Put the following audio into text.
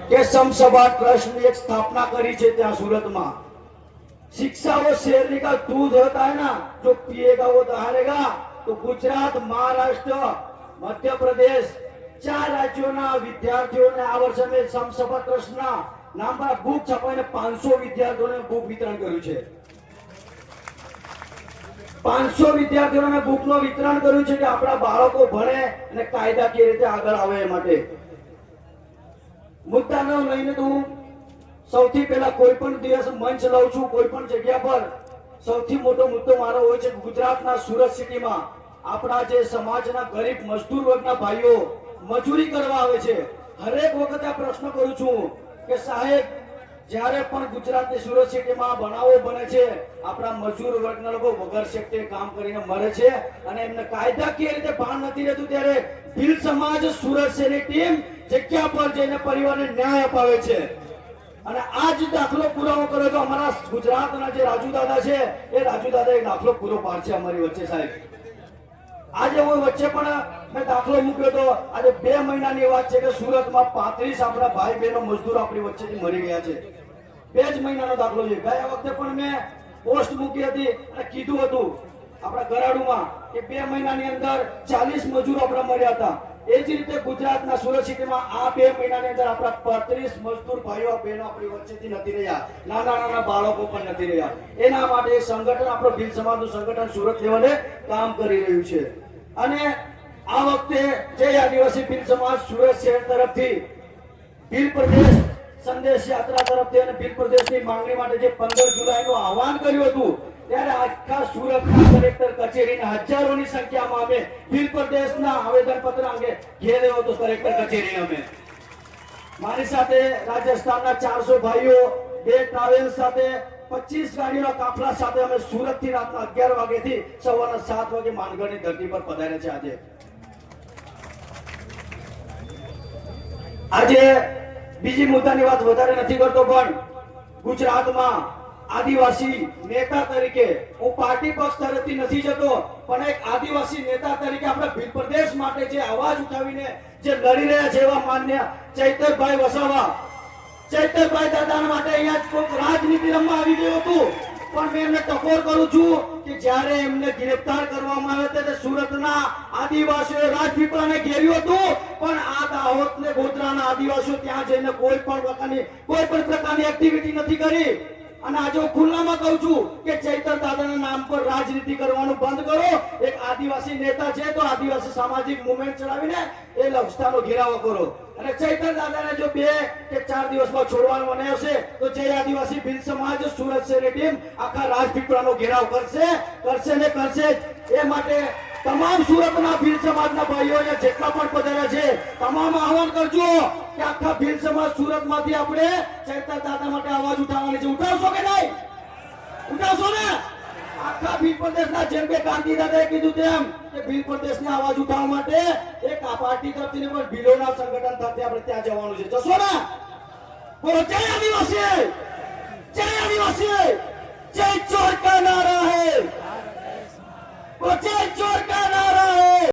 કે સમસભા ટ્રસ્ટની એક સ્થાપના કરી છે ત્યાં સુરતમાં। शिक्षा वो शेरनी का दूध होता है ना, जो पिएगा वो दहाड़ेगा। तो गुजरात, महाराष्ट्र, मध्य प्रदेश 4 राज्यों विद्यार्थियों ने आ वर्ष में समसभा ट्रस्ट नाम पर बुक छपाઈને 500 વિદ્યાર્થીઓને બુક વિતરણ કર્યું છે। 500 વિદ્યાર્થીઓને બુકનો વિતરણ કર્યું છે કે આપણા બાળકો ભણે અને કાયદાકીય રીતે આગળ આવે એ માટે। મુદ્દાને લઈને તો સૌથી પહેલા કોઈ પણ દિવસ મંચ લઉં છું, કોઈ પણ જગ્યા પર સૌથી મોટો મુદ્દો મારો હોય છે ગુજરાતના સુરત સિટીમાં આપણા જે સમાજના ગરીબ મજદૂર વર્ગના ભાઈઓ મજૂરી કરવા આવે છે। હરેક વખતે આ પ્રશ્ન કરું છું કે સાહેબ, જ્યારે પણ ગુજરાતની સુરત સિટીમાં બનાવો બને છે, આપણા મજૂર વર્ગના લોકો વગર શક્તિએ કામ કરીને મરે છે અને એમને કાયદાકીય રીતે ભાન નથી રહેતું, ત્યારે ભીલ સમાજ સુરત શહેરની ટીમ જગ્યા પર જઈને પરિવારને ન્યાય અપાવે છે। અને આજ દાખલો પુરાવો કર્યો તો અમારા ગુજરાતના જે રાજુ દાદા છે, એ રાજુ દાદા એક દાખલો પૂરો પાડશે અમારી વચ્ચે સાહેબ। આજે હું વચ્ચે પણ મેં દાખલો મૂક્યો તો આજે 2 મહિનાની વાત છે કે સુરતમાં 35 આપણા ભાઈ બહેનો મજદૂર આપણી વચ્ચેથી મરી ગયા છે। 2 જ મહિનાનો દાખલો છે। ગયા વખતે પણ મેં પોસ્ટ મૂકી હતી અને કીધું હતું આપણા ગરાડુમાં કે 2 મહિનાની અંદર 40 મજૂરો આપણા મર્યા હતા। એ જ રીતે ગુજરાતના સુરત સિટીમાં આ 2 મહિનાની અંદર આપણા 35 મજદૂર ભાઈઓ બહેનો આપણી વચ્ચેથી નથી રહ્યા, નાના બાળકો પણ નથી રહ્યા। એના માટે સંગઠન આપણો ભીલ સમાજનું સંગઠન સુરત લેવલે કામ કરી રહ્યું છે। અને આ વખતે જય આદિવાસી ભીલ સમાજ સુરત શહેર તરફથી ભીલ પ્રદેશ સંદેશ યાત્રા તરફથી અને ભીલ પ્રદેશની માંગણી માટે જે 15 જુલાઈનું આહવાન કર્યું હતું, ત્યારે આખા સુરતના કલેક્ટર કચેરીના હજારોની સંખ્યામાં અમે ભીલ પ્રદેશના આવેદનપત્ર અંગે ઘેર્યો હતો કલેક્ટર કચેરીને। અમે મારી સાથે રાજસ્થાનના 400 ભાઈઓ 2 ટ્રાવેલ્સ સાથે 25 ગાડીઓના કાફલા સાથે અમે સુરતથી રાતના 11 વાગ્યાથી સવારના 7 વાગે માનગઢની ધરતી પર પધાર્યા છે। આજે બીજી મુદ્દાની વાત વધારે નથી કરતો, પણ ગુજરાતમાં આદિવાસી નેતા તરીકે હું પાર્ટી પક્ષ તરફથી નથી જતો, પણ એક આદિવાસી નેતા તરીકે આપણા ભીલ પ્રદેશ માટે જે અવાજ ઉઠાવીને જે લડી રહ્યા છે એવા માન્ય ચૈતરભાઈ વસાવા, ચૈતરભાઈ દાદા માટે અહીંયા કોઈક રાજનીતિ રમવા આવી ગયું હતું, પણ મેં એમને ટકોર કરું છું કે જ્યારે એમને ગિરફ્તાર કરવામાં આવ્યા ત્યારે સુરતના આદિવાસીઓએ રાજપીપળાને ઘેર્યું હતું, પણ આ દાહોદ ને ગોધરાના આદિવાસીઓ ત્યાં જઈને કોઈ પણ પ્રકારની એક્ટિવિટી નથી કરી। અને આજે હું ખુલ્લામાં કહું છું કે ચૈતર દાદાના નામ પર રાજનીતિ કરવાનું બંધ કરો। એક આદિવાસી નેતા છે તો આદિવાસી સામાજિક મુવમેન્ટ ચલાવીને એ લક્ષતાનો ઘેરાવો કરો। અને ચૈતર દાદાને જો 2 કે 4 દિવસમાં છોડવાનું મને હશે તો જય આદિવાસી ભીલ સમાજ સુરત શહેરની ટીમ આખા રાજપીપળાનો ઘેરાવ કરશે જ। એ માટે તમામ સુરતના ભીલ સમાજના ભાઈઓ જેટલા પણ પધાર્યા છે તમામ આહવાન કરજો કે આખા ભીલ સમાજ સુરતમાંથી આપણે ચૈતર દાદા માટે અવાજ ઉઠાવવાની છે। ઉઠાવશો કે નહીં? ઉઠાવશો ને? આખા ભીલ પ્રદેશના જેમ કે ગાંધી દાદાએ કીધું તેમ કે ભીલ પ્રદેશને અવાજ ઉઠાવવા માટે એક આ પાર્ટી તરફથી પણ ભીલોના સંગઠન તરફથી આપણે ત્યાં જવાનું છે। જશો ને? બોલો જય આદિવાસી, જય આદિવાસી, જય ચોર કા નારા હે, બોલો જય ચોર કા નારા હે।